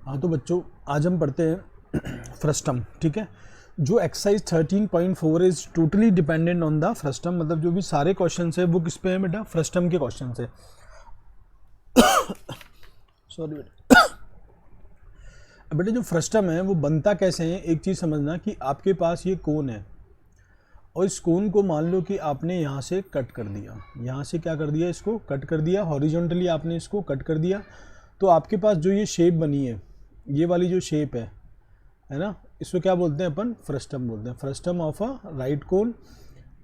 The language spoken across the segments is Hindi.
हाँ तो बच्चों आज हम पढ़ते हैं फ्रस्टम। ठीक है, जो exercise 13.4 is totally dependent on the frustum, मतलब जो भी सारे क्वेश्चन है वो किस पे है बेटा, फ्रस्टम के क्वेश्चन है। सॉरी बेटा। अब बेटा जो फ्रस्टम है वो बनता कैसे है, एक चीज़ समझना कि आपके पास ये कोन है और इस कोन को मान लो कि आपने यहाँ से कट कर दिया, यहाँ से क्या कर दिया, इसको कट कर दिया, हॉरिजॉन्टली आपने इसको कट कर दिया, तो आपके पास जो ये शेप बनी है, ये वाली जो शेप है ना, इसको क्या बोलते हैं अपन, फ्रस्टम बोलते हैं। Frustum of a right cone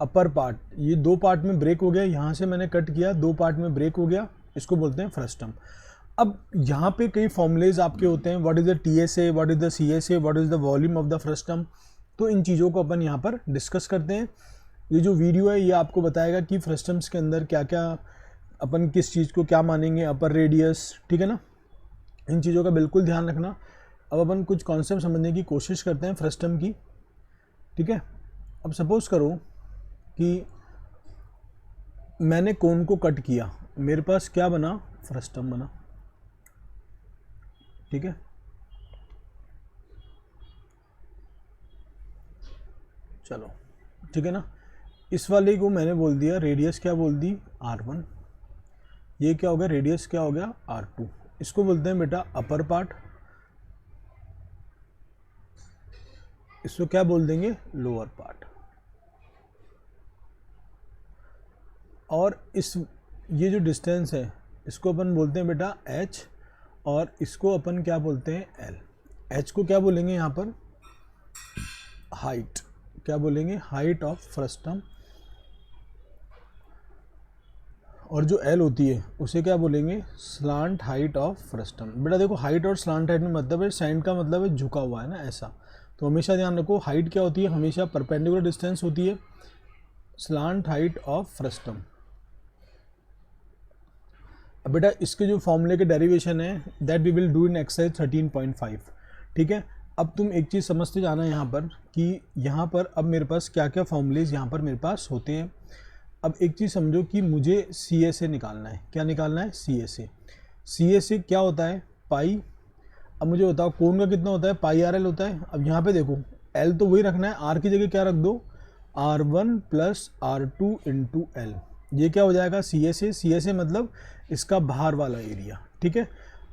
upper part, ये दो पार्ट में ब्रेक हो गया, यहाँ से मैंने कट किया, दो पार्ट में ब्रेक हो गया, इसको बोलते हैं फ्रस्टम। अब यहाँ पे कई फॉर्मूलेज आपके होते हैं, what is the TSA, what is the CSA, what is the volume of the frustum. तो इन चीज़ों को अपन यहाँ पर डिस्कस करते हैं। ये जो वीडियो है ये आपको बताएगा कि फ्रस्टम्स के अंदर क्या क्या अपन किस चीज़ को क्या मानेंगे, अपर रेडियस, ठीक है ना, इन चीज़ों का बिल्कुल ध्यान रखना। अब अपन कुछ कॉन्सेप्ट समझने की कोशिश करते हैं फ्रस्टम की। ठीक है, अब सपोज करो कि मैंने कोन को कट किया, मेरे पास क्या बना, फ्रस्टम बना। ठीक है, चलो ठीक है ना, इस वाले को मैंने बोल दिया रेडियस, क्या बोल दी, R1। ये क्या हो गया, रेडियस क्या हो गया, R2। इसको बोलते हैं बेटा अपर पार्ट, इसको क्या बोल देंगे, लोअर पार्ट। और इस ये जो डिस्टेंस है इसको अपन बोलते हैं बेटा H, और इसको अपन क्या बोलते हैं, L। H को क्या बोलेंगे यहाँ पर, हाइट, क्या बोलेंगे, हाइट ऑफ फ्रस्टम। और जो L होती है उसे क्या बोलेंगे, स्लांट हाइट ऑफ फ्रस्टम। बेटा देखो हाइट और स्लांट हाइट में मतलब है, साइंट का मतलब है झुका हुआ है ना, ऐसा। तो हमेशा ध्यान रखो, हाइट क्या होती है, हमेशा परपेंडिकुलर डिस्टेंस होती है, स्लांट हाइट ऑफ फ्रस्टम। अब बेटा इसके जो फॉर्मूले के डेरिवेशन है that we will do in exercise 13.5। ठीक है, अब तुम एक चीज़ समझते जाना यहाँ पर कि यहाँ पर अब मेरे पास क्या क्या फॉर्मूलेज यहाँ पर मेरे पास होते हैं। अब एक चीज़ समझो कि मुझे CSA निकालना है, क्या निकालना है, CSA। CSA क्या होता है, पाई। अब मुझे बताओ कोन का कितना होता है, पाई RL होता है। अब यहाँ पे देखो L तो वही रखना है, R की जगह क्या रख दो, R1 plus R2 into L। ये क्या हो जाएगा, CSA। CSA मतलब इसका बाहर वाला एरिया। ठीक है,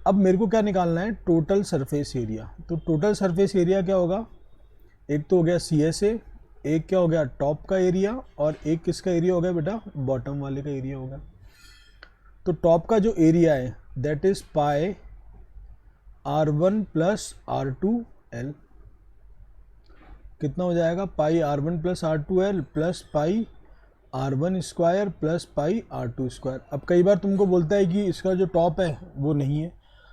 अब मेरे को क्या निकालना है, टोटल सरफेस एरिया। तो टोटल सरफेस एरिया क्या होगा, एक तो हो गया CSA, एक क्या हो गया टॉप का एरिया, और एक किसका एरिया हो गया बेटा, बॉटम वाले का एरिया हो गया। तो टॉप का जो एरिया है that is pi R1 plus R2L। कितना हो जाएगा, पाई R1 plus R2L plus pi R1 square plus pi R2 square. अब कई बार तुमको बोलता है कि इसका जो टॉप है वो नहीं है,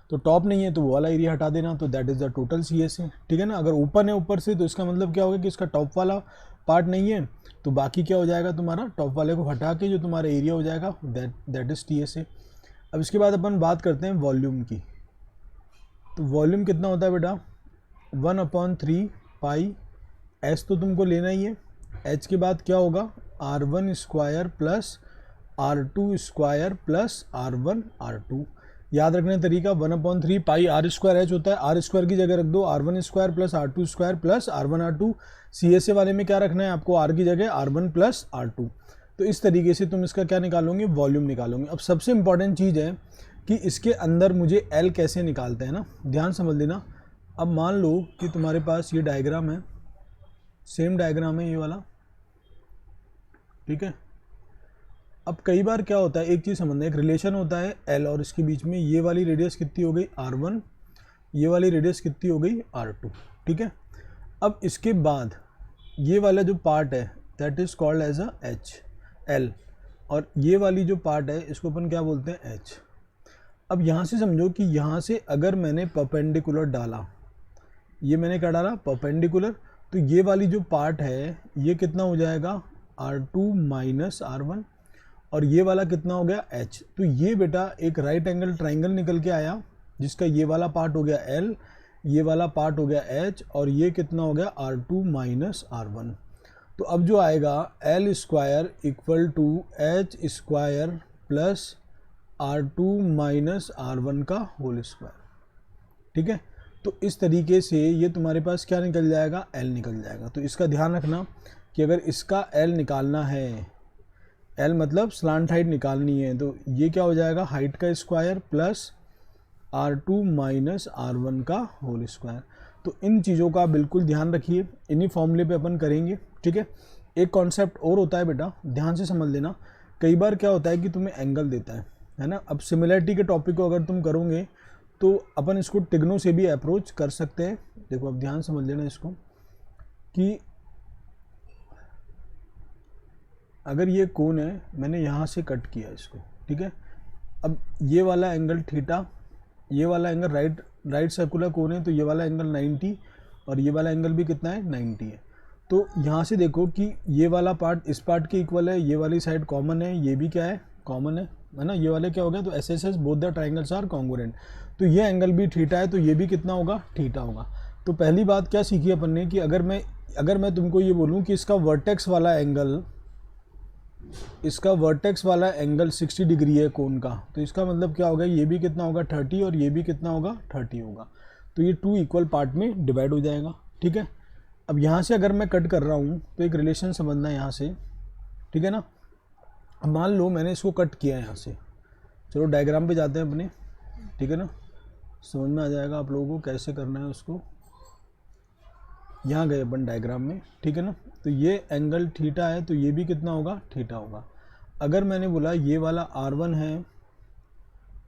तो टॉप नहीं है तो वो वाला एरिया हटा देना, तो that is the total CSA। ठीक है ना, अगर ओपन है ऊपर से तो इसका मतलब क्या होगा कि इसका टॉप वाला पार्ट नहीं है, तो बाकी क्या हो जाएगा, तुम्हारा टॉप वाले को हटा के जो तुम्हारा एरिया हो जाएगा दैट इज़ TSA। अब इसके बाद अपन बात करते हैं वॉल्यूम की। तो वॉल्यूम कितना होता है बेटा, 1/3 पाई, एच तो तुमको लेना ही है। एच के बाद क्या होगा, R1 square plus R2 square plus R1 R2। याद रखने का तरीका, 1/3 पाई R स्क्वायर एच होता है, R स्क्वायर की जगह रख दो R1 square plus R2 square plus R1 R2। CSA वाले में क्या रखना है आपको, R की जगह R1 प्लस R2। तो इस तरीके से तुम इसका क्या निकालोगे, वॉल्यूम निकालोगे। अब सबसे इंपॉर्टेंट चीज़ है कि इसके अंदर मुझे L कैसे निकालते हैं ना, ध्यान समझ लेना। अब मान लो कि तुम्हारे पास ये डायग्राम है, सेम डायग्राम है ये वाला। ठीक है, अब कई बार क्या होता है, एक चीज़ समझना, एक रिलेशन होता है L और इसके बीच में, ये वाली रेडियस कितनी हो गई R1, ये वाली रेडियस कितनी हो गई R2। ठीक है, अब इसके बाद ये वाला जो पार्ट है that is called as a L, और ये वाली जो पार्ट है इसको अपन क्या बोलते हैं, H। अब यहाँ से समझो कि यहाँ से अगर मैंने परपेंडिकुलर डाला, ये मैंने क्या डाला, परपेंडिकुलर, तो ये वाली जो पार्ट है ये कितना हो जाएगा, R2 माइनस R1, और ये वाला कितना हो गया, H। तो ये बेटा एक राइट एंगल ट्राइंगल निकल के आया, जिसका ये वाला पार्ट हो गया L, ये वाला पार्ट हो गया H, और ये कितना हो गया, R2 माइनस R1। तो अब जो आएगा L square equal to H square plus R2 minus R1 का होल स्क्वायर। ठीक है, तो इस तरीके से ये तुम्हारे पास क्या निकल जाएगा, एल निकल जाएगा। तो इसका ध्यान रखना कि अगर इसका एल निकालना है, एल मतलब स्लांट हाइट निकालनी है, तो ये क्या हो जाएगा, हाइट का square plus R2 minus R1 का होल स्क्वायर। तो इन चीज़ों का बिल्कुल ध्यान रखिए, इन्हीं फॉर्मूले पे अपन करेंगे, ठीक है। एक कॉन्सेप्ट और होता है बेटा, ध्यान से समझ लेना। कई बार क्या होता है कि तुम्हें एंगल देता है ना। अब सिमिलरिटी के टॉपिक को अगर तुम करोगे तो अपन इसको टिग्नो से भी अप्रोच कर सकते हैं। देखो अब ध्यान समझ लेना इसको कि अगर ये कोण है, मैंने यहाँ से कट किया इसको, ठीक है। अब ये वाला एंगल थीटा, ये वाला एंगल राइट सर्कुलर कोण है, तो ये वाला एंगल 90 और ये वाला एंगल भी कितना है, 90 है। तो यहाँ से देखो कि ये वाला पार्ट इस पार्ट के इक्वल है, ये वाली साइड कॉमन है, ये भी क्या है, कॉमन है ना। ये वाले क्या हो गया, तो S S S both the triangles are congruent. तो ये एंगल भी थीटा है, तो ये भी कितना होगा, थीटा होगा। तो पहली बात क्या सीखी अपन ने कि अगर मैं तुमको ये बोलूँ कि इसका वर्टेक्स वाला एंगल 60 डिग्री है कोण का, तो इसका मतलब क्या होगा, ये भी कितना होगा 30 और ये भी कितना होगा 30 होगा। तो ये 2 इक्वल पार्ट में डिवाइड हो जाएगा, ठीक है। अब यहाँ से अगर मैं कट कर रहा हूँ तो एक रिलेशन समझना यहाँ से, ठीक है ना। अब मान लो मैंने इसको कट किया है यहाँ से, चलो डायग्राम पे जाते हैं अपने, ठीक है ना, समझ में आ जाएगा आप लोगों को कैसे करना है उसको। यहाँ गए अपन डायग्राम में, ठीक है ना। तो ये एंगल थीटा है, तो ये भी कितना होगा, थीटा होगा। अगर मैंने बोला ये वाला R1 है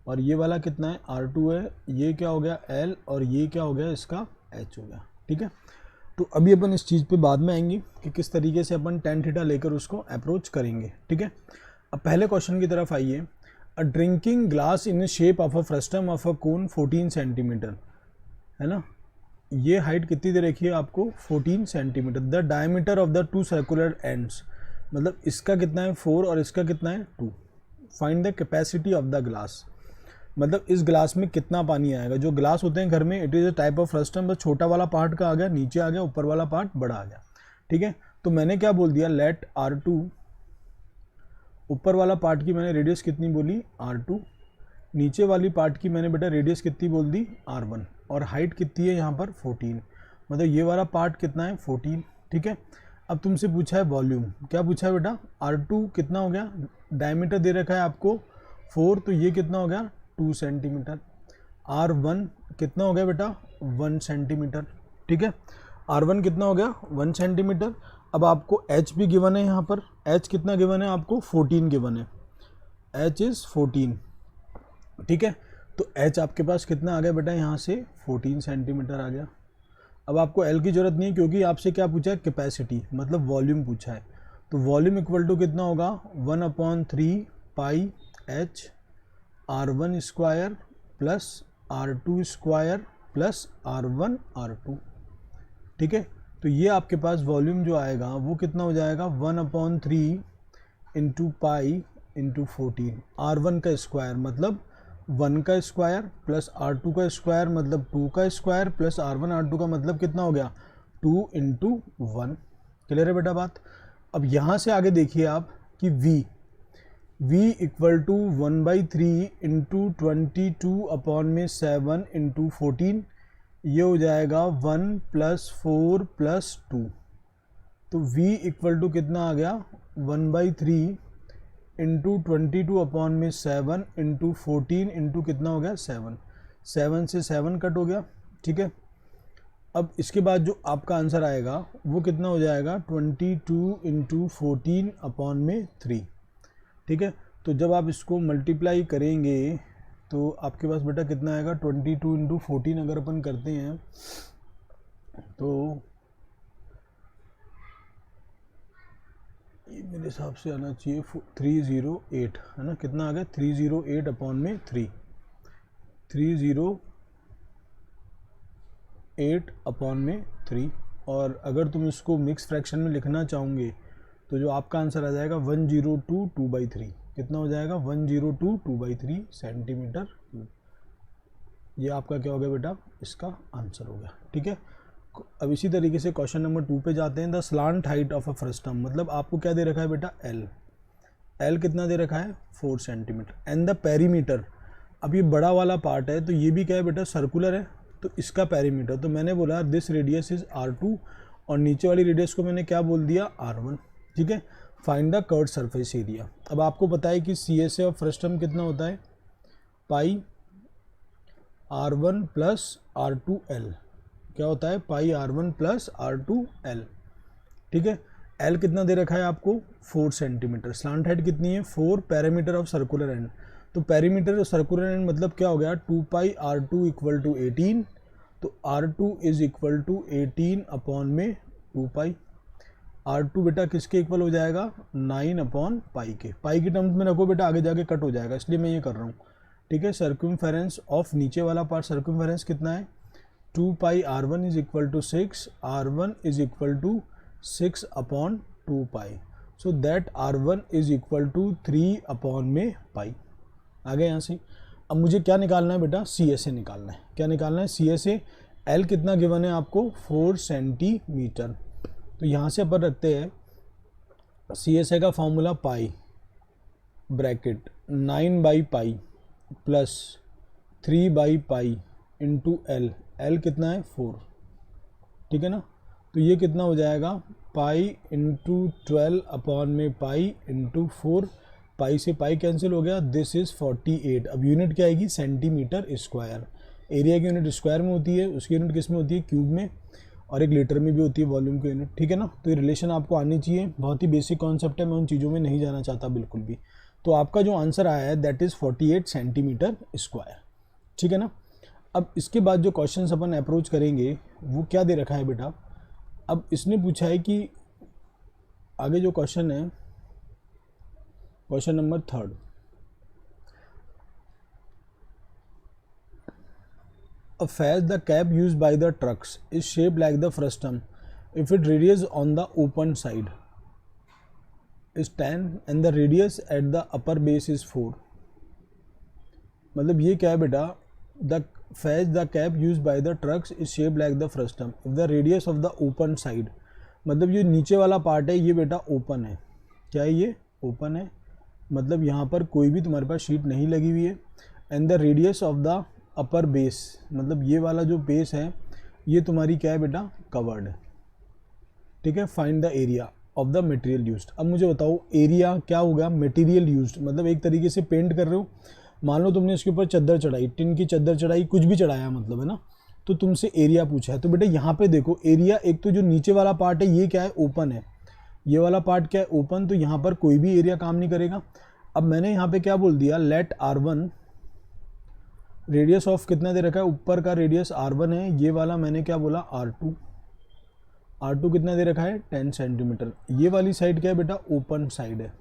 और ये वाला कितना है, R2 है, ये क्या हो गया L और ये क्या हो गया, इसका H हो गया, ठीक है। तो अभी अपन इस चीज़ पे बाद में आएंगे कि किस तरीके से अपन tan थीटा लेकर उसको अप्रोच करेंगे, ठीक है। अब पहले क्वेश्चन की तरफ आइए। A drinking glass in shape of a frustum of a cone 14 centimetre, है ना। ये हाइट कितनी दे रखी है आपको, 14 centimetre. The diameter of the 2 circular ends, मतलब इसका कितना है 4 और इसका कितना है 2। Find the capacity of the glass, मतलब इस ग्लास में कितना पानी आएगा। जो ग्लास होते हैं घर में, it is a type of frustum, बस छोटा वाला पार्ट का आ गया, नीचे आ गया, ऊपर वाला पार्ट बड़ा आ गया, ठीक है। तो मैंने क्या बोल दिया, लेट R2, ऊपर वाला पार्ट की मैंने रेडियस कितनी बोली, R2, नीचे वाली पार्ट की मैंने बेटा रेडियस कितनी बोल दी, R1, और हाइट कितनी है यहाँ पर 14, मतलब ये वाला पार्ट कितना है 14, ठीक है। अब तुमसे पूछा है वॉल्यूम, क्या पूछा है बेटा, R2 कितना हो गया, डायमीटर दे रखा है आपको 4, तो ये कितना हो गया 2 सेंटीमीटर। R1 कितना हो गया बेटा 1 सेंटीमीटर, ठीक है। R1 कितना हो गया 1 सेंटीमीटर। अब आपको H भी गिवन है, यहाँ पर H कितना गिवन है आपको, 14 गिवन है, H इज़ 14, ठीक है। तो H आपके पास कितना आ गया बेटा, यहाँ से 14 सेंटीमीटर आ गया। अब आपको L की ज़रूरत नहीं है क्योंकि आपसे क्या पूछा है, कैपेसिटी, मतलब वॉल्यूम पूछा है। तो वॉल्यूम इक्वल टू कितना होगा, 1/3 पाई H R1 square plus R2 square plus R1 R2, ठीक है। तो ये आपके पास वॉल्यूम जो आएगा वो कितना हो जाएगा, 1/3 इंटू पाई इंटू 14, R1 का स्क्वायर मतलब 1 का स्क्वायर प्लस R2 का स्क्वायर मतलब 2 का स्क्वायर प्लस R1 R2 का मतलब कितना हो गया 2 इंटू 1। क्लियर है बेटा बात। अब यहाँ से आगे देखिए आप कि V equal to 1/3 into 22/7 into 14, ये हो जाएगा 1 + 4 + 2। तो V इक्वल टू कितना आ गया 1/3 इंटू 22/7 इंटू 14 इंटू कितना हो गया 7, 7 से 7 कट हो गया, ठीक है। अब इसके बाद जो आपका आंसर आएगा वो कितना हो जाएगा 22 इंटू 14/3, ठीक है। तो जब आप इसको मल्टीप्लाई करेंगे तो आपके पास बेटा कितना आएगा 22 इंटू 14 अगर अपन करते हैं तो ये मेरे हिसाब से आना चाहिए 308, है ना। कितना आ गया 308/3, 308/3। और अगर तुम इसको मिक्स फ्रैक्शन में लिखना चाहोगे तो जो आपका आंसर आ जाएगा 102 2/3, कितना हो जाएगा 102 2/3 सेंटीमीटर क्यूब। ये आपका क्या हो गया बेटा, इसका आंसर हो गया, ठीक है। अब इसी तरीके से क्वेश्चन नंबर 2 पे जाते हैं। The slant height of a frustum, मतलब आपको क्या दे रखा है बेटा L कितना दे रखा है 4 सेंटीमीटर। एंड द पेरीमीटर, अब ये बड़ा वाला पार्ट है तो ये भी क्या है बेटा सर्कुलर है, तो इसका पेरीमीटर, तो मैंने बोला दिस रेडियस इज R2 और नीचे वाली रेडियस को मैंने क्या बोल दिया R1, ठीक है। Find the curved surface area. अब आपको पता है कि CSA ऑफ फ्रस्टम कितना होता है, पाई R1 प्लस R2L, क्या होता है, पाई R1 प्लस R2L, ठीक है। L कितना दे रखा है आपको, 4 सेंटीमीटर, स्लांट हाइट कितनी है 4, पेरीमीटर ऑफ सर्कुलर एंड, तो पेरीमीटर ऑफ सर्कुलर एंड मतलब क्या हो गया 2 पाई R2 इक्वल टू 18, तो R2 is equal to 18 upon में 2 पाई, R2 बेटा किसके इक्वल हो जाएगा 9 अपॉन पाई के, पाई की टर्म्स में रखो बेटा, आगे जाके कट हो जाएगा इसलिए मैं ये कर रहा हूँ, ठीक है। सर्कमफेरेंस ऑफ नीचे वाला पार्ट, सर्कमफेरेंस कितना है 2 pi R1 is equal to 6, R1 is equal to 6 upon 2 pi, so that R1 is equal to 3 upon में पाई। आगे यहाँ से अब मुझे क्या निकालना है बेटा, CSA निकालना है। क्या निकालना है CSA, L कितना गिवन है आपको 4 सेंटीमीटर, तो यहाँ से अपन रखते हैं CSA का formula pi bracket 9 by pi plus 3 by pi into L, L कितना है 4, ठीक है ना। तो ये कितना हो जाएगा पाई इंटू 12 अपॉन में पाई इंटू 4, पाई से पाई कैंसिल हो गया, दिस इज़ 48। अब यूनिट क्या आएगी सेंटीमीटर स्क्वायर, एरिया की यूनिट स्क्वायर में होती है, उसकी यूनिट किस में होती है क्यूब में, और एक लीटर में भी होती है वॉल्यूम की यूनिट, ठीक है ना। तो ये रिलेशन आपको आनी चाहिए, बहुत ही बेसिक कॉन्सेप्ट है, मैं उन चीज़ों में नहीं जाना चाहता बिल्कुल भी। तो आपका जो आंसर आया है दैट इज़ 48 सेंटीमीटर स्क्वायर, ठीक है ना। अब इसके बाद जो क्वेश्चन अपन अप्रोच करेंगे वो क्या दे रखा है बेटा, अब इसने पूछा है कि आगे जो क्वेश्चन है, question number 3, a face the cap used by the trucks is shaped like the frustum if it radius on the open side is 10 and the radius at the upper base is 4। मतलब ये क्या है बेटा, the face the cap used by the trucks is shaped like the frustum if the radius of the open side, मतलब ये नीचे वाला पार्ट है ये बेटा ओपन है, क्या है ये ओपन है, मतलब यहाँ पर कोई भी तुम्हारे पास शीट नहीं लगी हुई है, and the radius of the upper base, मतलब ये वाला जो बेस है ये तुम्हारी क्या है बेटा कवर्ड है, ठीक है। Find the area of the material used. अब मुझे बताओ एरिया क्या होगा, मटेरियल यूज्ड मतलब एक तरीके से पेंट कर रहे हो, मान लो तुमने इसके ऊपर चद्दर चढ़ाई, टिन की चद्दर चढ़ाई, कुछ भी चढ़ाया मतलब है ना, तो तुमसे एरिया पूछा है, तो बेटा यहाँ पे देखो एरिया, एक तो जो नीचे वाला पार्ट है ये क्या है ओपन है, ये वाला पार्ट क्या है ओपन, तो यहाँ पर कोई भी एरिया काम नहीं करेगा। अब मैंने यहाँ पे क्या बोल दिया, लेट R1, रेडियस ऑफ कितना दे रखा है, ऊपर का रेडियस R1 है, ये वाला मैंने क्या बोला R2, R2 कितना दे रखा है 10 सेंटीमीटर, ये वाली साइड क्या है बेटा ओपन साइड है,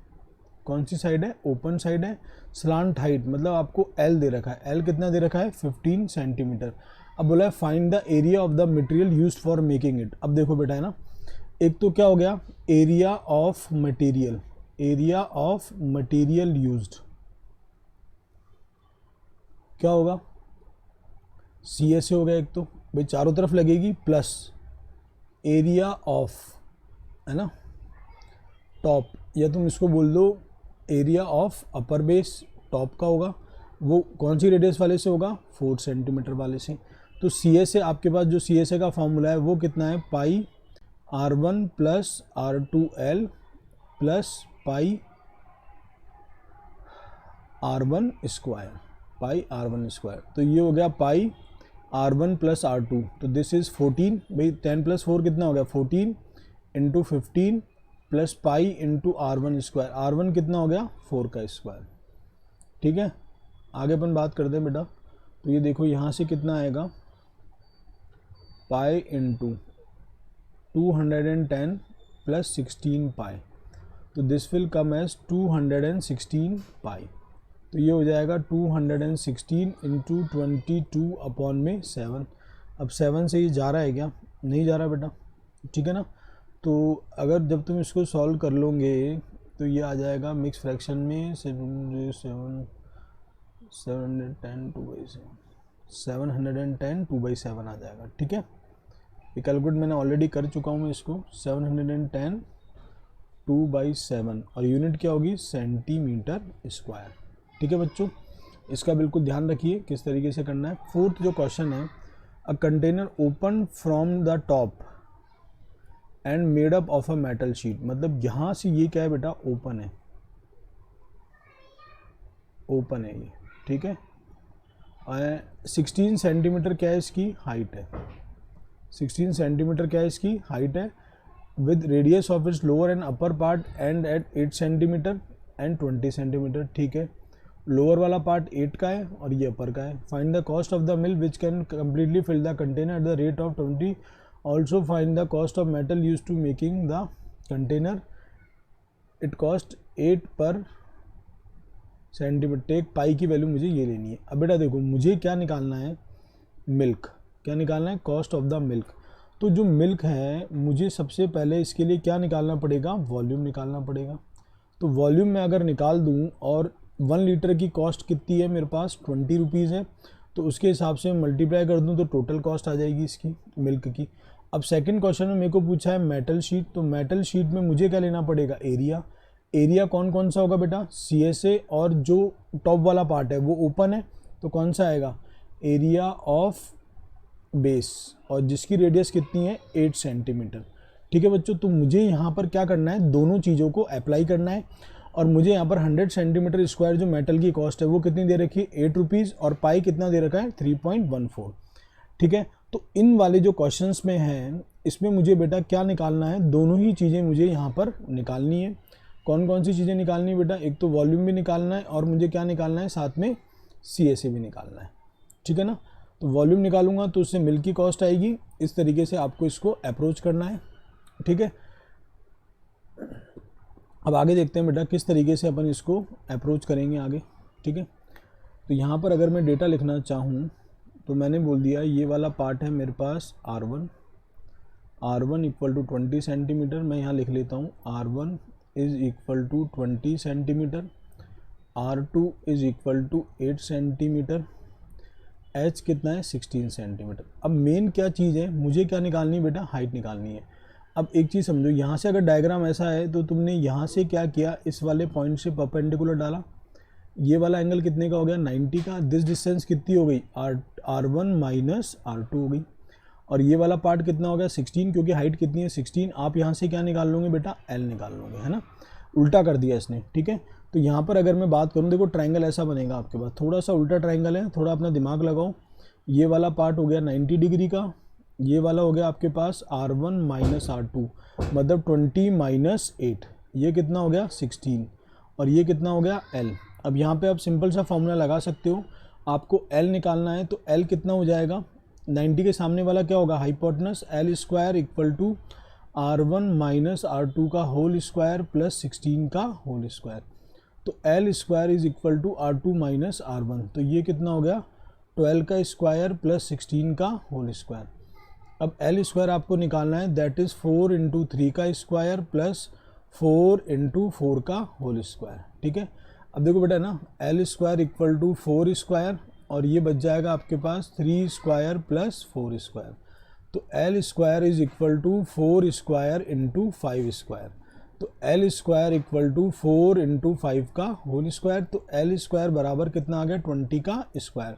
कौन सी साइड है ओपन साइड है। स्लांट हाइट मतलब आपको L दे रखा है, L कितना दे रखा है 15 सेंटीमीटर। अब बोला है find the area of the material used for making it. अब देखो बेटा है ना, एक तो क्या हो गया area of material, area of material used क्या होगा CSA हो गया, एक तो भाई चारों तरफ लगेगी, प्लस एरिया ऑफ है ना टॉप, या तुम इसको बोल दो area of upper base, top का होगा वो कौन सी रेडियस वाले से होगा 4 सेंटीमीटर वाले से। तो CSA आपके पास जो CSA का फॉर्मूला है वो कितना है pi R1 plus R2L plus pi R1 square, pi R1 square, तो ये हो गया पाई R1 प्लस R2, तो दिस इज़ 14, भाई 10 प्लस 4 कितना हो गया 14 into 15 plus pi into R1 square, R1 कितना हो गया 4 का स्क्वायर, ठीक है। आगे अपन बात करते हैं बेटा, तो ये देखो यहाँ से कितना आएगा पाई इंटू 210 प्लस 16 पाई, तो दिस विल कम एज 216 पाई, तो ये हो जाएगा 216 इंटू 22 अपॉन में 7। अब 7 से ये जा रहा है क्या, नहीं जा रहा बेटा, ठीक है ना। तो अगर जब तुम इसको सॉल्व कर लोगे तो ये आ जाएगा मिक्स फ्रैक्शन में 710 2/7 आ जाएगा, ठीक है। ये कैलकुलेट मैंने ऑलरेडी कर चुका हूँ मैं इसको, 710 2/7 और यूनिट क्या होगी सेंटीमीटर स्क्वायर, ठीक है बच्चों। इसका बिल्कुल ध्यान रखिए किस तरीके से करना है। फोर्थ जो क्वेश्चन है, a container open from the top and made up of a metal sheet, मतलब यहाँ से ये क्या है बेटा, ओपन है, ओपन है ये, ठीक है। 16 सेंटीमीटर क्या है इसकी हाइट है, 16 सेंटीमीटर क्या है इसकी हाइट है, with radius of its lower and upper part and at 8 centimetre and 20 centimetre, ठीक है। लोअर वाला पार्ट 8 का है और ये अपर का है। Find the cost of the milk which can completely fill the container at the rate of 20, also find the cost of metal use to making the container, it cost 8 per centimetre, take पाई की वैल्यू मुझे ये लेनी है। अब बेटा देखो मुझे क्या निकालना है, मिल्क, क्या निकालना है, कॉस्ट ऑफ द मिल्क। तो जो मिल्क है मुझे सबसे पहले इसके लिए क्या निकालना पड़ेगा, वॉल्यूम निकालना पड़ेगा। तो वॉल्यूम में अगर निकाल दूं और 1 लीटर की कॉस्ट कितनी है मेरे पास 20 रुपीज़ है, तो उसके हिसाब से मल्टीप्लाई कर दूं तो टोटल कॉस्ट आ जाएगी इसकी मिल्क की। अब सेकंड क्वेश्चन में मेरे को पूछा है मेटल शीट, तो मेटल शीट में मुझे क्या लेना पड़ेगा, एरिया। एरिया कौन कौन सा होगा बेटा, CSA, और जो टॉप वाला पार्ट है वो ओपन है तो कौन सा आएगा, एरिया ऑफ बेस, और जिसकी रेडियस कितनी है 8 सेंटीमीटर, ठीक है बच्चों। तो मुझे यहाँ पर क्या करना है, दोनों चीज़ों को अप्लाई करना है, और मुझे यहाँ पर 100 सेंटीमीटर स्क्वायर जो मेटल की कॉस्ट है वो कितनी दे रखी है 8 रुपीज़, और पाई कितना दे रखा है 3.14, ठीक है। तो इन वाले जो क्वेश्चंस में हैं इसमें मुझे बेटा क्या निकालना है, दोनों ही चीज़ें मुझे यहाँ पर निकालनी है। कौन कौन सी चीज़ें निकालनी है बेटा, एक तो वॉल्यूम भी निकालना है और मुझे क्या निकालना है, साथ में CSA भी निकालना है, ठीक है ना। तो वॉल्यूम निकालूंगा तो उससे मिल्क की कॉस्ट आएगी, इस तरीके से आपको इसको अप्रोच करना है, ठीक है। अब आगे देखते हैं बेटा किस तरीके से अपन इसको अप्रोच करेंगे आगे, ठीक है। तो यहाँ पर अगर मैं डेटा लिखना चाहूँ तो मैंने बोल दिया ये वाला पार्ट है मेरे पास R1 इक्वल टू 20 सेंटीमीटर, मैं यहाँ लिख लेता हूँ R1 is equal to 20 centimetre, R2 is equal to 8 centimetre, H कितना है 16 सेंटीमीटर। अब मेन क्या चीज़ है, मुझे क्या निकालनी है बेटा, हाइट निकालनी है। अब एक चीज़ समझो, यहाँ से अगर डायग्राम ऐसा है तो तुमने यहाँ से क्या किया, इस वाले पॉइंट से परपेंडिकुलर डाला, ये वाला एंगल कितने का हो गया 90 का, दिस डिस्टेंस कितनी हो गई R1 माइनस R2 हो गई, और ये वाला पार्ट कितना हो गया 16, क्योंकि हाइट कितनी है 16। आप यहाँ से क्या निकाल लोगे बेटा, L निकाल लोगे, है ना, उल्टा कर दिया इसने, ठीक है। तो यहाँ पर अगर मैं बात करूँ, देखो ट्रायंगल ऐसा बनेगा आपके पास, थोड़ा सा उल्टा ट्रायंगल है, थोड़ा अपना दिमाग लगाओ। ये वाला पार्ट हो गया 90 डिग्री का, ये वाला हो गया आपके पास R1 माइनस R2, मतलब 20 माइनस 8, ये कितना हो गया 16, और ये कितना हो गया L। अब यहाँ पे आप सिंपल सा फॉर्मूला लगा सकते हो, आपको L निकालना है तो L कितना हो जाएगा, 90 के सामने वाला क्या होगा hypotenuse, L square equal to R1 minus R2 का होल स्क्वायर प्लस 16 का होल स्क्वायर। तो L square is equal to R2 minus R1, तो ये कितना हो गया 12 का स्क्वायर प्लस 16 का होल स्क्वायर। अब L स्क्वायर आपको निकालना है, दैट इज़ 4 इंटू 3 का स्क्वायर प्लस 4 इंटू 4 का होल स्क्वायर, ठीक है। अब देखो बेटा ना, L square equal to 4 square, और ये बच जाएगा आपके पास 3 स्क्वायर प्लस 4 स्क्वायर। तो L square is equal to 4 square into 5 square, तो L square equal to 4 into 5 का होल स्क्वायर। तो L स्क्वायर बराबर कितना आ गया 20 का square.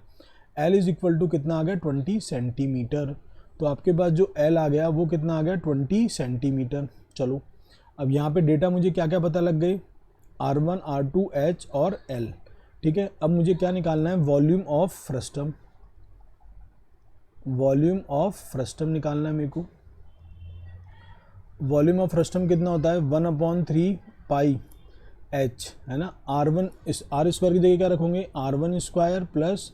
L is equal to कितना आ गया 20 सेंटीमीटर। तो आपके पास जो L आ गया वो कितना आ गया 20 सेंटीमीटर। चलो अब यहाँ पे डेटा मुझे क्या क्या पता लग गई, R1, R2, H और L, ठीक है। अब मुझे क्या निकालना है, volume of frustum, volume of frustum निकालना है मेरे को। वॉल्यूम ऑफ फ्रस्टम कितना होता है 1/3 पाई H, है ना। R1 इस R स्क्वायर की जगह क्या रखोगे R1 square plus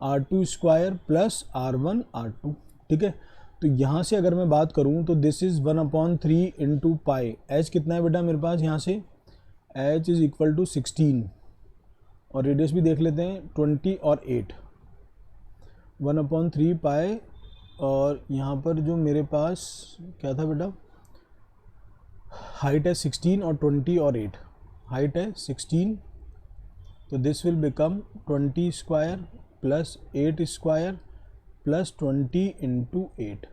R2 square plus R1 R2, ठीक है। तो यहाँ से अगर मैं बात करूँ तो this is 1/3 into pi. H कितना है बेटा मेरे पास, यहाँ से H इज़ इक्वल टू 16, और रेडियस भी देख लेते हैं 20 और 8, 1/3 पाई। और यहाँ पर जो मेरे पास क्या था बेटा, हाइट है 16 और 20 और 8, हाइट है 16, तो this will become 20 square plus 8 square plus 20 into 8,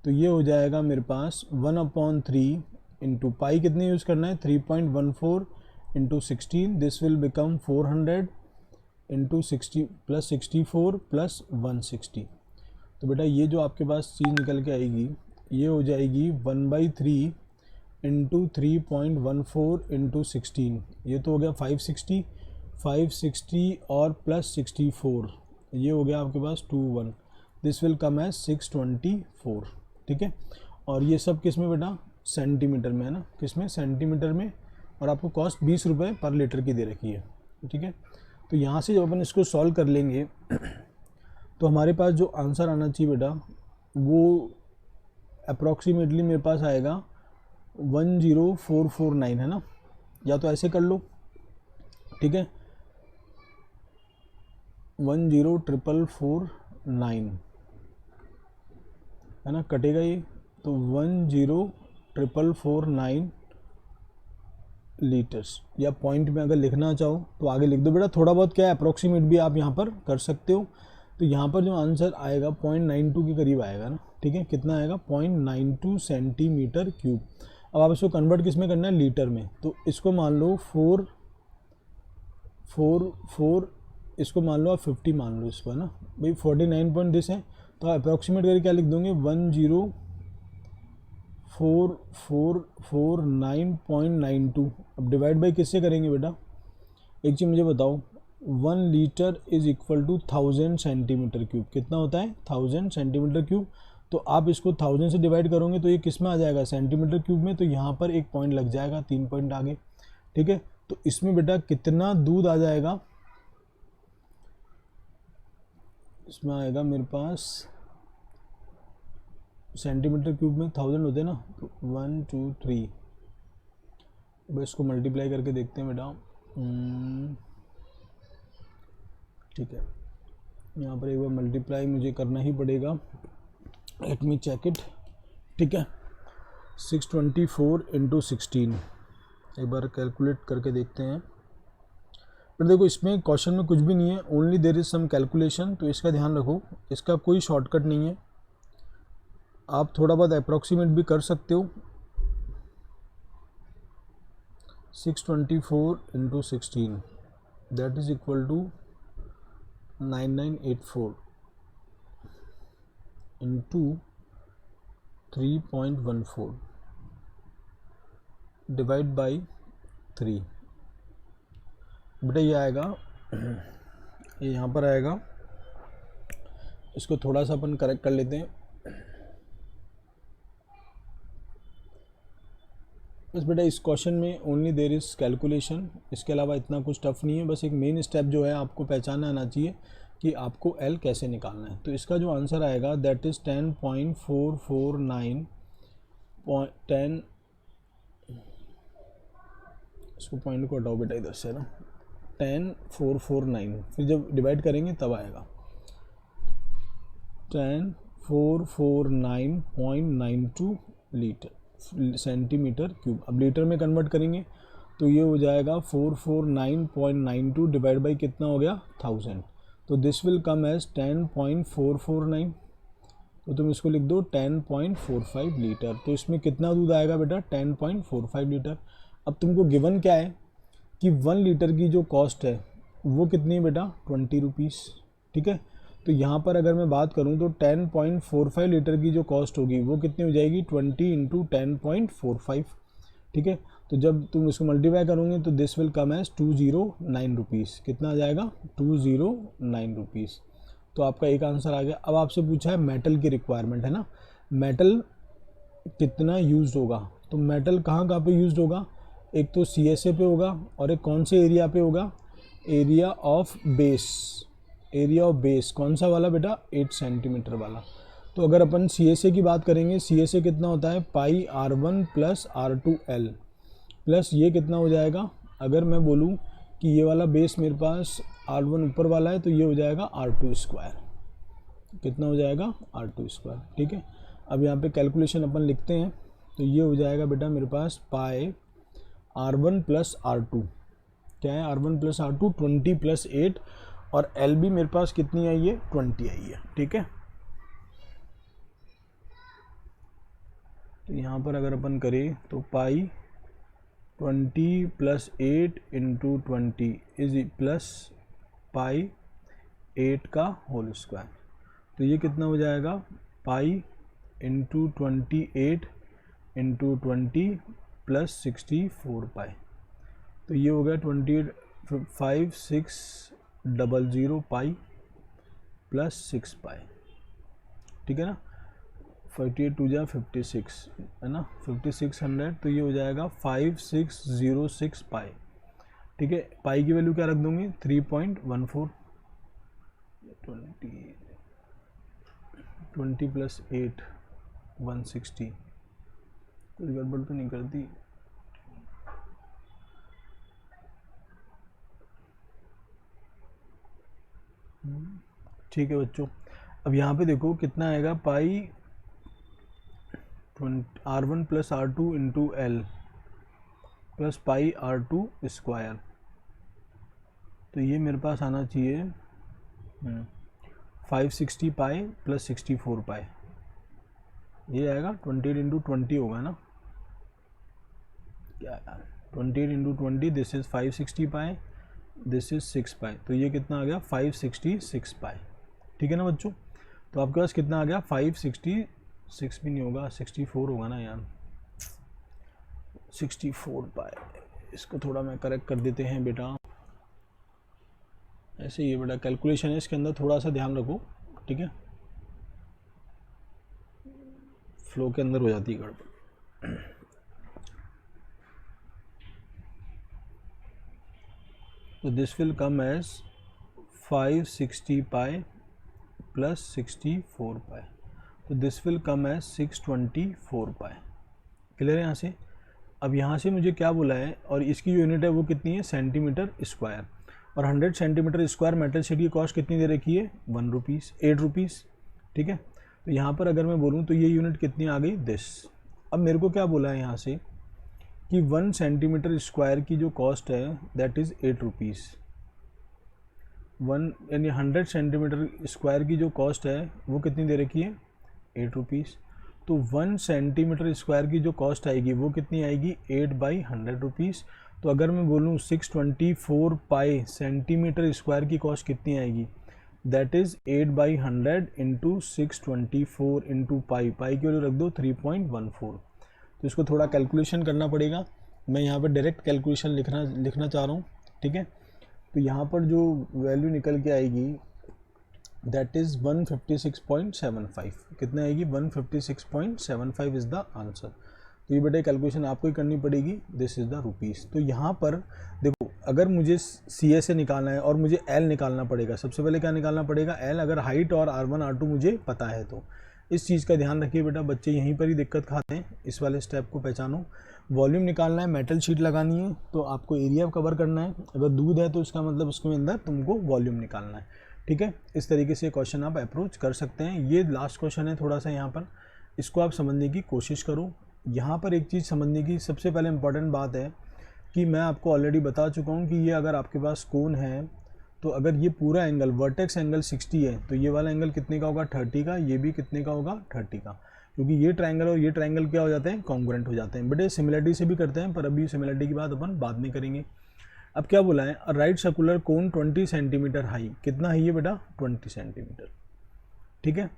तो ये हो जाएगा मेरे पास 1/3 इंटू पाई कितने यूज़ करना है 3.14 into 16, this will become 400 into 60 plus 64 plus 160, तो बेटा ये जो आपके पास चीज़ निकल के आएगी ये हो जाएगी 1/3 इंटू 3.14 इंटू 16, ये तो हो गया 560 और प्लस 64, ये हो गया आपके पास 21, दिस विल कम एज 624। ठीक है, और ये सब किस में बेटा, सेंटीमीटर में है ना, किस में, सेंटीमीटर में, और आपको कॉस्ट 20 रुपये पर लीटर की दे रखी है। ठीक है, तो यहाँ से जब अपन इसको सॉल्व कर लेंगे तो हमारे पास जो आंसर आना चाहिए बेटा वो अप्रॉक्सीमेटली मेरे पास आएगा 10449 है ना, या तो ऐसे कर लो। ठीक है, 10449 है ना, कटेगा ये, तो 10449 लीटर्स, या पॉइंट में अगर लिखना चाहो तो आगे लिख दो बेटा, थोड़ा बहुत क्या है अप्रॉक्सीमेट भी आप यहाँ पर कर सकते हो। तो यहाँ पर जो आंसर आएगा 0.92 के करीब आएगा ना। ठीक है, कितना आएगा, 0.92 सेंटीमीटर क्यूब। अब आप इसको कन्वर्ट किस में करना है, लीटर में, तो इसको मान लो 4 इसको मान लो आप 50 मान लो इसको, है ना भाई, 49 पॉइंट दिस है, तो अप्रॉक्सीमेट करके क्या लिख दोगे, 10449.92। अब डिवाइड बाई किससे करेंगे बेटा, एक चीज़ मुझे बताओ, 1 litre is equal to 1000 centimetre cube, कितना होता है 1000 सेंटीमीटर क्यूब। तो आप इसको 1000 से डिवाइड करोगे तो ये किस में आ जाएगा, सेंटीमीटर क्यूब में, तो यहाँ पर एक पॉइंट लग जाएगा, 3 पॉइंट आगे। ठीक है, तो इसमें बेटा कितना दूध आ जाएगा, इसमें आएगा मेरे पास सेंटीमीटर क्यूब में 1000 होते हैं ना, तो 1 2 3, बस इसको मल्टीप्लाई करके देखते हैं बेटा। ठीक है, यहाँ पर एक बार मल्टीप्लाई मुझे करना ही पड़ेगा, लेट मी चेक इट। ठीक है, 624 इंटू 16, एक बार कैलकुलेट करके देखते हैं। पर देखो इसमें क्वेश्चन में कुछ भी नहीं है, only there is some calculation, तो इसका ध्यान रखो, इसका कोई शॉर्टकट नहीं है, आप थोड़ा बहुत अप्रॉक्सीमेट भी कर सकते हो। 624 into 16 that is equal to 9984 into 3.14 divide by 3, बेटा ये आएगा, ये यहाँ पर आएगा, इसको थोड़ा सा अपन करेक्ट कर लेते हैं। बस बेटा इस क्वेश्चन में ओनली देर इज़ कैलकुलेशन, इसके अलावा इतना कुछ टफ नहीं है, बस एक मेन स्टेप जो है आपको पहचाना आना चाहिए कि आपको एल कैसे निकालना है। तो इसका जो आंसर आएगा दैट इज़ 10.449 10, इसको पॉइंट को हटाओ बेटा इधर से ना, 10449, फिर जब डिवाइड करेंगे तब आएगा 10449.92 लीटर सेंटीमीटर क्यूब। अब लीटर में कन्वर्ट करेंगे तो ये हो जाएगा 449.92 डिवाइड बाई कितना हो गया 1000, तो दिस विल कम एज 10.449, तो तुम इसको लिख दो 10.45 लीटर। तो इसमें कितना दूध आएगा बेटा 10.45 लीटर। अब तुमको गिवन क्या है कि 1 लीटर की जो कॉस्ट है वो कितनी है बेटा 20 रुपीज़। ठीक है, तो यहाँ पर अगर मैं बात करूँ तो 10.45 लीटर की जो कॉस्ट होगी वो कितनी हो जाएगी 20 इंटू 10.45। ठीक है, तो जब तुम इसको मल्टीप्लाई करोगे तो this will come as 209 rupees, कितना आ जाएगा 209 रुपीज़। तो आपका एक आंसर आ गया। अब आपसे पूछा है मेटल की रिक्वायरमेंट है ना, मेटल कितना यूज होगा, तो मेटल कहाँ कहाँ पे यूज होगा, एक तो CSA पे होगा और एक कौन से एरिया पे होगा, area of base. Area of base कौन सा वाला बेटा 8 सेंटीमीटर वाला। तो अगर अपन CSA की बात करेंगे, CSA कितना होता है pi R1 plus R2L plus ये कितना हो जाएगा, अगर मैं बोलूँ कि ये वाला बेस मेरे पास R1 ऊपर वाला है तो ये हो जाएगा R2 स्क्वायर, कितना हो जाएगा R2 स्क्वायर। ठीक है, अब यहाँ पे कैलकुलेशन अपन लिखते हैं, तो ये हो जाएगा बेटा मेरे पास पाई R1 प्लस R2, क्या है R1 प्लस R2 20 प्लस 8, और L भी मेरे पास कितनी आई है 20 आई है। ठीक है, तो यहाँ पर अगर अपन करें तो पाई 20 plus 8 into 20 is plus pi 8 का होल स्क्वायर। तो ये कितना हो जाएगा, pi into 28 into 20 plus 64 pi. तो ये हो गया 5600 पाई प्लस 6 पाई, ठीक है ना। 48 टू जा 56 है ना, 5600, तो ये हो जाएगा 5606 पाई, ठीक है। पाई की वैल्यू क्या रख दूंगी, 3.14, 20 प्लस 8 160, कुछ गड़बड़ तो नहीं करती। ठीक है बच्चों, अब यहाँ पे देखो कितना आएगा, पाई R1 plus R2 into L plus pi R2 square. तो ये मेरे पास आना चाहिए 560 पाई प्लस 64 पाई, ये आएगा 28 इंटू 20 होगा ना, क्या 28 into 20, this is 560 pi, this is 6 पाई, तो ये कितना आ गया 566 पाई, ठीक है ना बच्चों। तो आपके पास कितना आ गया, 566 भी नहीं होगा, 64 होगा ना यार, 64 पाई। इसको थोड़ा मैं करेक्ट कर देते हैं बेटा, ऐसे ये बेटा कैलकुलेशन है, इसके अंदर थोड़ा सा ध्यान रखो, ठीक है, फ्लो के अंदर हो जाती है गड़बड़। तो this will come as 560 pi plus 64 pi, तो this will come as 624 pi. Clear है यहाँ से। अब यहाँ से मुझे क्या बोला है, और इसकी जो यूनिट है वो कितनी है, सेंटीमीटर स्क्वायर, और 100 सेंटीमीटर स्क्वायर मेटल शीट की कॉस्ट कितनी दे रखी है, 1 रुपीज़, 8 रुपीज़, ठीक है। तो यहाँ पर अगर मैं बोलूँ तो ये यूनिट कितनी आ गई, दिस। अब मेरे को क्या बोला है यहाँ से कि 1 सेंटीमीटर स्क्वायर की जो कॉस्ट है दैट इज़ 8 रुपीज़, 1 यानी 100 सेंटीमीटर स्क्वायर की जो कॉस्ट है वो कितनी दे रखी है, 8 रुपीज़। तो 1 सेंटीमीटर स्क्वायर की जो कॉस्ट आएगी वो कितनी आएगी, 8/100 रुपीज़। तो अगर मैं बोलूँ 624 पाई सेंटीमीटर स्क्वायर की कॉस्ट कितनी आएगी, that is 8/100 into 624 into pi, pi की वैल्यू रख दो 3.14। तो इसको थोड़ा कैलकुलेशन करना पड़ेगा, मैं यहाँ पर डायरेक्ट कैलकुलेशन लिखना चाह रहा हूँ, ठीक है। तो यहाँ पर जो वैल्यू निकल के आएगी दैट इज़ 156.75, कितना आएगी, 156.75 इज़ द आंसर। तो ये बेटा कैलकुलेशन आपको ही करनी पड़ेगी, दिस इज़ द रुपीज़। तो यहाँ पर देखो, अगर मुझे सी से निकालना है और मुझे एल निकालना पड़ेगा, सबसे पहले क्या निकालना पड़ेगा, एल, अगर हाइट और R1 R2 मुझे पता है तो। इस चीज़ का ध्यान रखिए बेटा, बच्चे यहीं पर ही दिक्कत खाते हैं, इस वाले स्टेप को पहचानो। वॉल्यूम निकालना है, मेटल शीट लगानी है, तो आपको एरिया कवर करना है, अगर दूध है तो इसका मतलब उसके अंदर तुमको वॉल्यूम निकालना है, ठीक है। इस तरीके से क्वेश्चन आप अप्रोच कर सकते हैं। ये लास्ट क्वेश्चन है थोड़ा सा यहाँ पर, इसको आप समझने की कोशिश करो। यहाँ पर एक चीज़ समझने की सबसे पहले इम्पॉर्टेंट बात है कि मैं आपको ऑलरेडी बता चुका हूँ कि ये अगर आपके पास कोन है तो अगर ये पूरा एंगल वर्टेक्स एंगल 60 है तो ये वाला एंगल कितने का होगा, 30 का, ये भी कितने का होगा, 30 का, क्योंकि ये ट्रायंगल और ये ट्रायंगल क्या हो जाते हैं, कॉन्ग्रुएंट हो जाते हैं। बट ये सिमिलरिटी से भी करते हैं, पर अभी सिमिलरिटी की बात अपन बाद में करेंगे। अब क्या बोला है, right circular cone 20 centimetre high, कितना हाई है बेटा, 20 सेंटीमीटर, ठीक है।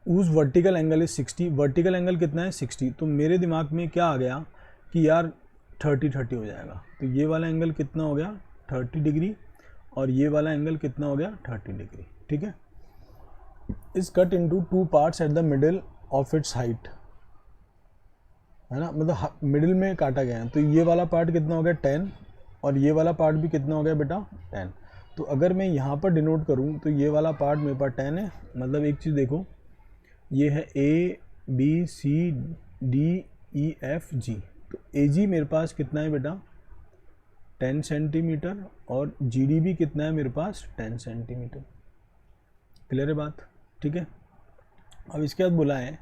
उस vertical angle is 60, vertical angle कितना है, 60। तो मेरे दिमाग में क्या आ गया कि यार 30 हो जाएगा, तो ये वाला एंगल कितना हो गया, 30 डिग्री, और ये वाला एंगल कितना हो गया, 30 डिग्री, ठीक है। Is cut into 2 parts at the middle of its height, है ना, मतलब मिडिल में काटा गया है। तो ये वाला पार्ट कितना हो गया, 10, और ये वाला पार्ट भी कितना हो गया बेटा, 10। तो अगर मैं यहाँ पर डिनोट करूँ तो ये वाला पार्ट मेरे पास 10 है, मतलब एक चीज़ देखो, ये है ABCDEFG, तो AG मेरे पास कितना है बेटा, 10 सेंटीमीटर, और GD भी कितना है मेरे पास, 10 सेंटीमीटर। क्लियर है बात, ठीक है। अब इसके बाद बोला है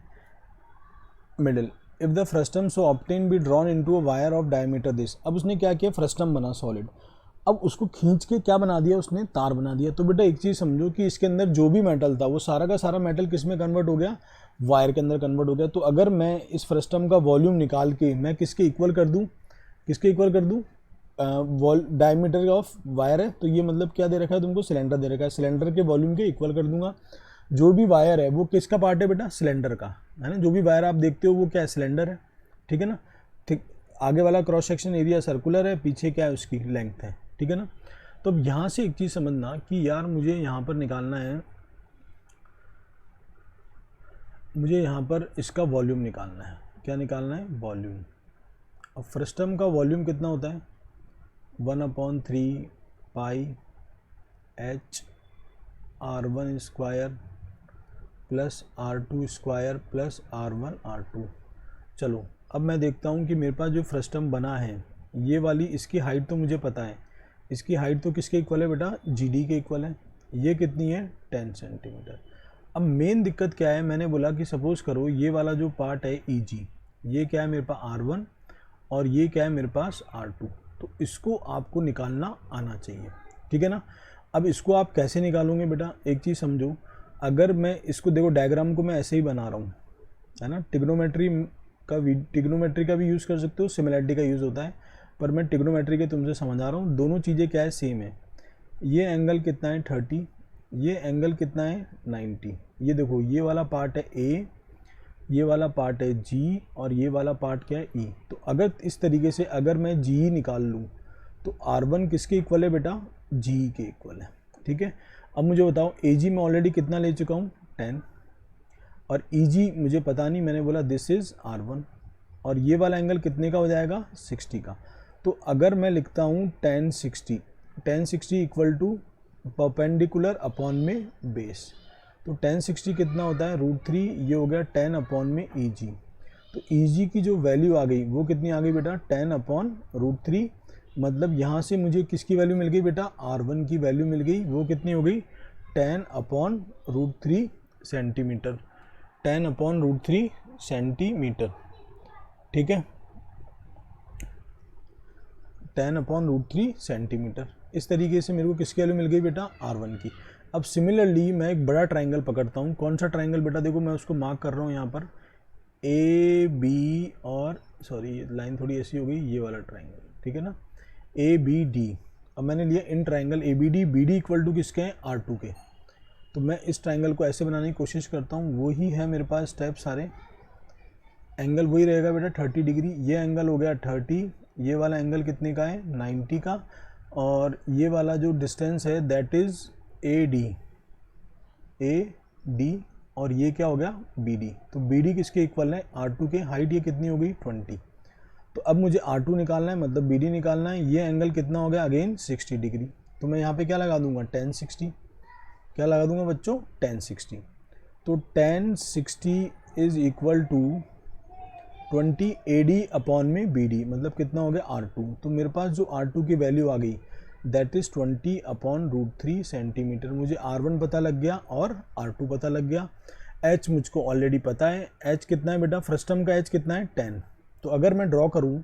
middle, if the frustum so obtain be drawn into a wire of diameter this. अब उसने क्या किया, फ्रस्टम बना सॉलिड, अब उसको खींच के क्या बना दिया, उसने तार बना दिया। तो बेटा एक चीज़ समझो कि इसके अंदर जो भी मेटल था वो सारा का सारा मेटल किस में कन्वर्ट हो गया, वायर के अंदर कन्वर्ट हो गया। तो अगर मैं इस फ्रस्टम का वॉल्यूम निकाल के मैं किसके इक्वल कर दूं, किसके इक्वल कर दूं, वॉल डायमीटर ऑफ वायर है, तो ये मतलब क्या दे रखा है तुमको, सिलेंडर दे रखा है, सिलेंडर के वॉल्यूम के इक्वल कर दूंगा। जो भी वायर है वो किसका पार्ट है बेटा, सिलेंडर का, है ना। जो भी वायर आप देखते हो वो क्या है, सिलेंडर है, ठीक है ना। ठीक, आगे वाला क्रॉस सेक्शन एरिया सर्कुलर है, पीछे क्या है उसकी लेंथ है, ठीक है ना। तो अब यहाँ से एक चीज़ समझना कि यार मुझे यहाँ पर निकालना है, मुझे यहाँ पर इसका वॉल्यूम निकालना है। क्या निकालना है, वॉल्यूम। अब फ्रस्टम का वॉल्यूम कितना होता है, 1/3 पाई H R1 square plus R2 square plus R1 R2। चलो अब मैं देखता हूँ कि मेरे पास जो फ्रस्टम बना है, ये वाली इसकी हाइट तो मुझे पता है, इसकी हाइट तो किसके इक्वल है बेटा, GD के इक्वल है। ये कितनी है, 10 सेंटीमीटर। अब मेन दिक्कत क्या है, मैंने बोला कि सपोज़ करो ये वाला जो पार्ट है EG, ये क्या है मेरे पास R1 और ये क्या है मेरे पास R2, तो इसको आपको निकालना आना चाहिए, ठीक है ना। अब इसको आप कैसे निकालोगे बेटा, एक चीज़ समझो, अगर मैं इसको देखो डायग्राम को मैं ऐसे ही बना रहा हूँ, है ना। टिग्नोमेट्री का भी यूज़ कर सकते हो, सिमिलैरिटी का यूज़ होता है, पर मैं टिग्नोमेट्री के तुमसे समझा रहा हूँ। दोनों चीज़ें क्या है, सेम है। ये एंगल कितना है 30, ये एंगल कितना है 90। ये देखो ये वाला पार्ट है A, ये वाला पार्ट है G और ये वाला पार्ट क्या है E। तो अगर इस तरीके से अगर मैं GE निकाल लूँ तो R1 किसके इक्वल है बेटा, GE के इक्वल है, ठीक है। अब मुझे बताओ AG में ऑलरेडी कितना ले चुका हूँ, 10, और EG मुझे पता नहीं, मैंने बोला दिस इज़ R1, और ये वाला एंगल कितने का हो जाएगा, 60 का। तो अगर मैं लिखता हूँ 1060 इक्वल टू परपेंडिकुलर अपॉन में बेस, तो 1060 कितना होता है, √3, ये हो गया 10 अपॉन में EG। तो EG की जो वैल्यू आ गई वो कितनी आ गई बेटा, 10 अपॉन √3, मतलब यहाँ से मुझे किसकी वैल्यू मिल गई बेटा, R1 की वैल्यू मिल गई, वो कितनी हो गई, 10 अपॉन √3 सेंटीमीटर, 10 अपॉन √3 सेंटीमीटर, ठीक है, 10 अपॉन √3 सेंटीमीटर। इस तरीके से मेरे को किसकी वैल्यू मिल गई बेटा, R1 की। अब सिमिलरली मैं एक बड़ा ट्राइंगल पकड़ता हूँ। कौन सा ट्राइंगल बेटा, देखो मैं उसको मार्क कर रहा हूँ यहाँ पर, AB और सॉरी लाइन थोड़ी ऐसी हो गई, ये वाला ट्राइंगल, ठीक है ना, ABD। अब मैंने लिया in triangle ABD, BD equal to किसके हैं, R2 के। तो मैं इस ट्राइंगल को ऐसे बनाने की कोशिश करता हूँ, वही है मेरे पास स्टेप सारे। एंगल वही रहेगा बेटा 30 डिग्री, ये एंगल हो गया 30, ये वाला एंगल कितने का है, 90 का, और ये वाला जो डिस्टेंस है दैट इज़ AD, और ये क्या हो गया BD। तो BD किसके इक्वल है, R2 के। हाइट ये कितनी हो गई, 20। तो अब मुझे R2 निकालना है, मतलब BD निकालना है। ये एंगल कितना हो गया, अगेन 60 डिग्री। तो मैं यहाँ पे क्या लगा दूंगा, 1060, क्या लगा दूंगा बच्चों, 1060। तो 1060 is equal to 20 AD upon में BD, मतलब कितना हो गया R2। तो मेरे पास जो R2 की वैल्यू आ गई दैट इज़ 20 अपॉन √3 सेंटीमीटर। मुझे R1 पता लग गया और R2 पता लग गया। H मुझको ऑलरेडी पता है, H कितना है बेटा, फ्रस्टम का H कितना है, 10। तो अगर मैं ड्रॉ करूँ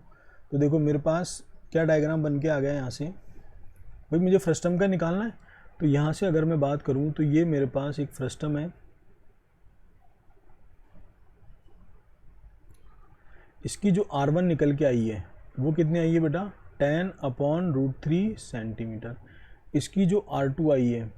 तो देखो मेरे पास क्या डायग्राम बन के आ गया यहाँ से, भाई मुझे फ्रस्टम का निकालना है। तो यहाँ से अगर मैं बात करूँ तो ये मेरे पास एक फ्रस्टम है, इसकी जो R1 निकल के आई है वो कितनी आई है बेटा, 10 अपॉन √3 सेंटीमीटर। इसकी जो R2 आई है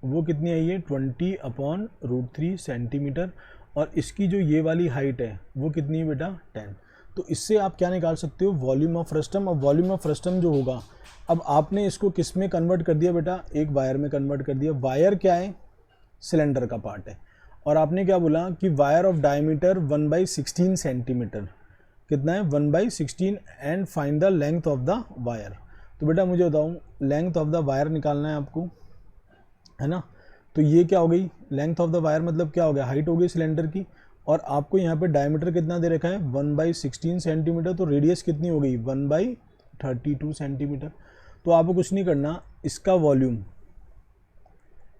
वो कितनी आई है, 20 अपॉन √3 सेंटीमीटर, और इसकी जो ये वाली हाइट है वो कितनी है बेटा, 10। तो इससे आप क्या निकाल सकते हो, वॉल्यूम ऑफ फ्रस्टम। और वॉल्यूम ऑफ फ्रस्टम जो होगा, अब आपने इसको किस में कन्वर्ट कर दिया बेटा, एक वायर में कन्वर्ट कर दिया। वायर क्या है, सिलेंडर का पार्ट है, और आपने क्या बोला कि वायर ऑफ डायमीटर 1/16 सेंटीमीटर, कितना है 1/16, and find the length of the wire. तो बेटा मुझे बताऊँ, लेंथ ऑफ द वायर निकालना है आपको, है ना। तो ये क्या हो गई, लेंथ ऑफ द वायर मतलब क्या हो गया, हाइट हो गई सिलेंडर की, और आपको यहाँ पे डायमीटर कितना दे रखा है, 1/16 सेंटीमीटर। तो रेडियस कितनी हो गई, 1/32 सेंटीमीटर। तो आपको कुछ नहीं करना, इसका वॉल्यूम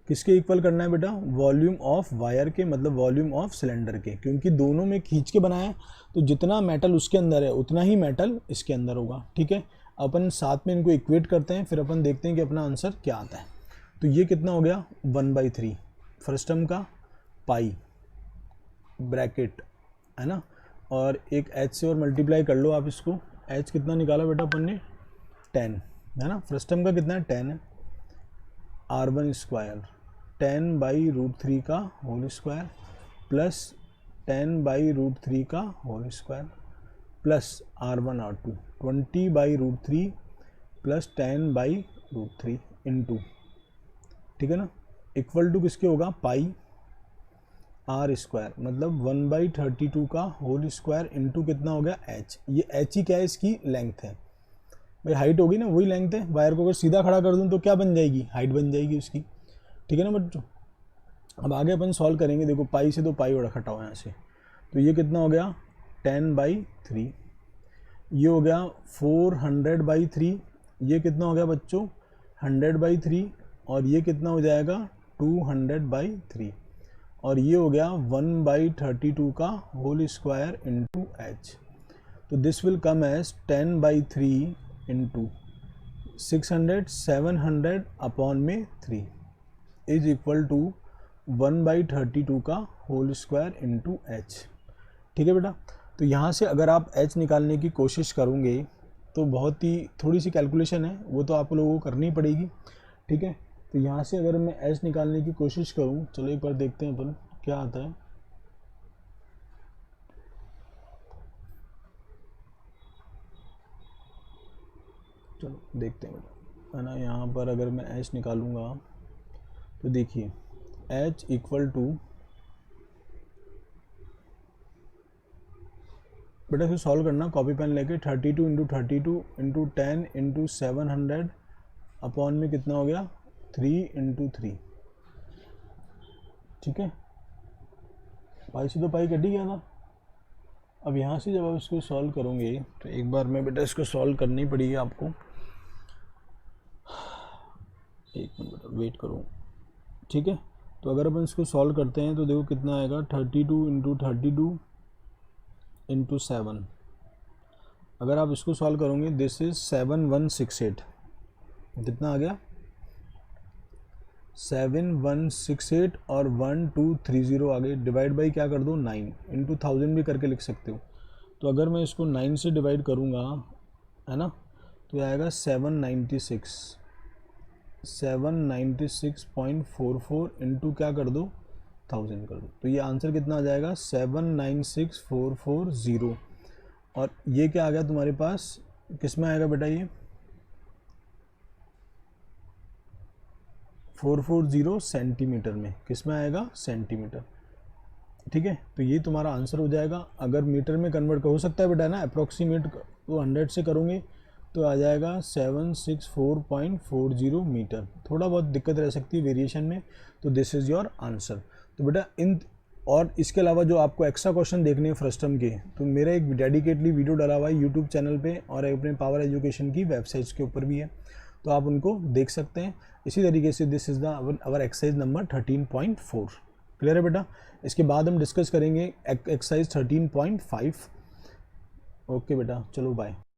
किसके इक्वल करना है बेटा, वॉल्यूम ऑफ वायर के, मतलब वॉल्यूम ऑफ सिलेंडर के, क्योंकि दोनों में खींच के बनाया है, तो जितना मेटल उसके अंदर है उतना ही मेटल इसके अंदर होगा, ठीक है। अपन साथ में इनको इक्वेट करते हैं, फिर अपन देखते हैं कि अपना आंसर क्या आता है। तो ये कितना हो गया, 1/3 फ्रस्टम का पाई ब्रैकेट, है ना, और एक H से और मल्टीप्लाई कर लो आप इसको। H कितना निकाला बेटा अपन ने, 10, है ना। फ्रस्टम का कितना है 10 है, r1 स्क्वायर 10/√3 का होल स्क्वायर प्लस 10/√3 का whole square plus r1 r2 20/√3 plus 10/√3 into, ठीक है ना, इक्वल टू किसके होगा पाई आर स्क्वायर, मतलब 1/32 का होल स्क्वायर इंटू कितना हो गया h। ये h ही क्या है, इसकी लेंथ है भाई, हाइट होगी ना वही लेंथ है। वायर को अगर सीधा खड़ा कर दूँ तो क्या बन जाएगी, हाइट बन जाएगी उसकी, ठीक है ना बच्चों। अब आगे अपन सॉल्व करेंगे, देखो पाई से तो पाई और हटा हुआ यहाँ से, तो ये कितना हो गया 10/3, ये हो गया 400/3, ये कितना हो गया बच्चों 100/3, और ये कितना हो जाएगा 200/3, और ये हो गया 1/32 का होल स्क्वायर इंटू h। तो this will come as 10/3 into 600 700 upon में 3 इज इक्वल टू 1/32 का होल स्क्वायर इंटू h, ठीक है बेटा। तो यहाँ से अगर आप h निकालने की कोशिश करोगे तो बहुत ही थोड़ी सी कैलकुलेशन है, वो तो आप लोगों को करनी पड़ेगी, ठीक है। तो यहाँ से अगर मैं h निकालने की कोशिश करूँ, चलो एक बार देखते हैं अपन क्या आता है। चलो देखते हैं बेटा, है ना। यहाँ पर अगर मैं h निकालूंगा तो देखिए h इक्वल टू, बेटा इसे सॉल्व करना कॉपी पेन लेके, 32 इंटू 32 इंटू 10 इंटू 700 अपॉन में कितना हो गया 3 इंटू 3, ठीक है। पाई से तो पाई कट ही गया था। अब यहाँ से जब आप इसको सॉल्व करोगे तो एक बार में बेटा इसको सॉल्व करनी पड़ेगी आपको, एक मिनट बेटा वेट करो, ठीक है। तो अगर अपन इसको सॉल्व करते हैं तो देखो कितना आएगा 32 इंटू 32 इंटू 7, अगर आप इसको सॉल्व करोगे दिस इज 7168, कितना आ गया 7168 और 1230 आ गए, डिवाइड बाई क्या कर दो 9 इंटू 1000 भी करके लिख सकते हो। तो अगर मैं इसको 9 से डिवाइड करूँगा, है ना, तो ये आएगा 796.44 इंटू क्या कर दो 1000 कर दो, तो ये आंसर कितना आ जाएगा 796,440, और ये क्या आ गया तुम्हारे पास, किस में आएगा बेटा ये 440 सेंटीमीटर में, किस में आएगा सेंटीमीटर, ठीक है। तो ये तुम्हारा आंसर हो जाएगा। अगर मीटर में कन्वर्ट हो सकता है बेटा ना, अप्रोक्सीमेट तो 100 से करोगे तो आ जाएगा 764.40 मीटर, थोड़ा बहुत दिक्कत रह सकती है वेरिएशन में। तो दिस इज़ योर आंसर। तो बेटा इन और इसके अलावा जो आपको एक्स्ट्रा क्वेश्चन देखने हैं फ्रस्टम के, तो मेरा एक डेडिकेटली वीडियो डाला हुआ है यूट्यूब चैनल पे और अपने पावर एजुकेशन की वेबसाइट्स के ऊपर भी है, तो आप उनको देख सकते हैं। इसी तरीके से this is the our exercise number 13.4, clear है बेटा। इसके बाद हम डिस्कस करेंगे एक्सरसाइज 13.5। ओके बेटा, चलो बाय।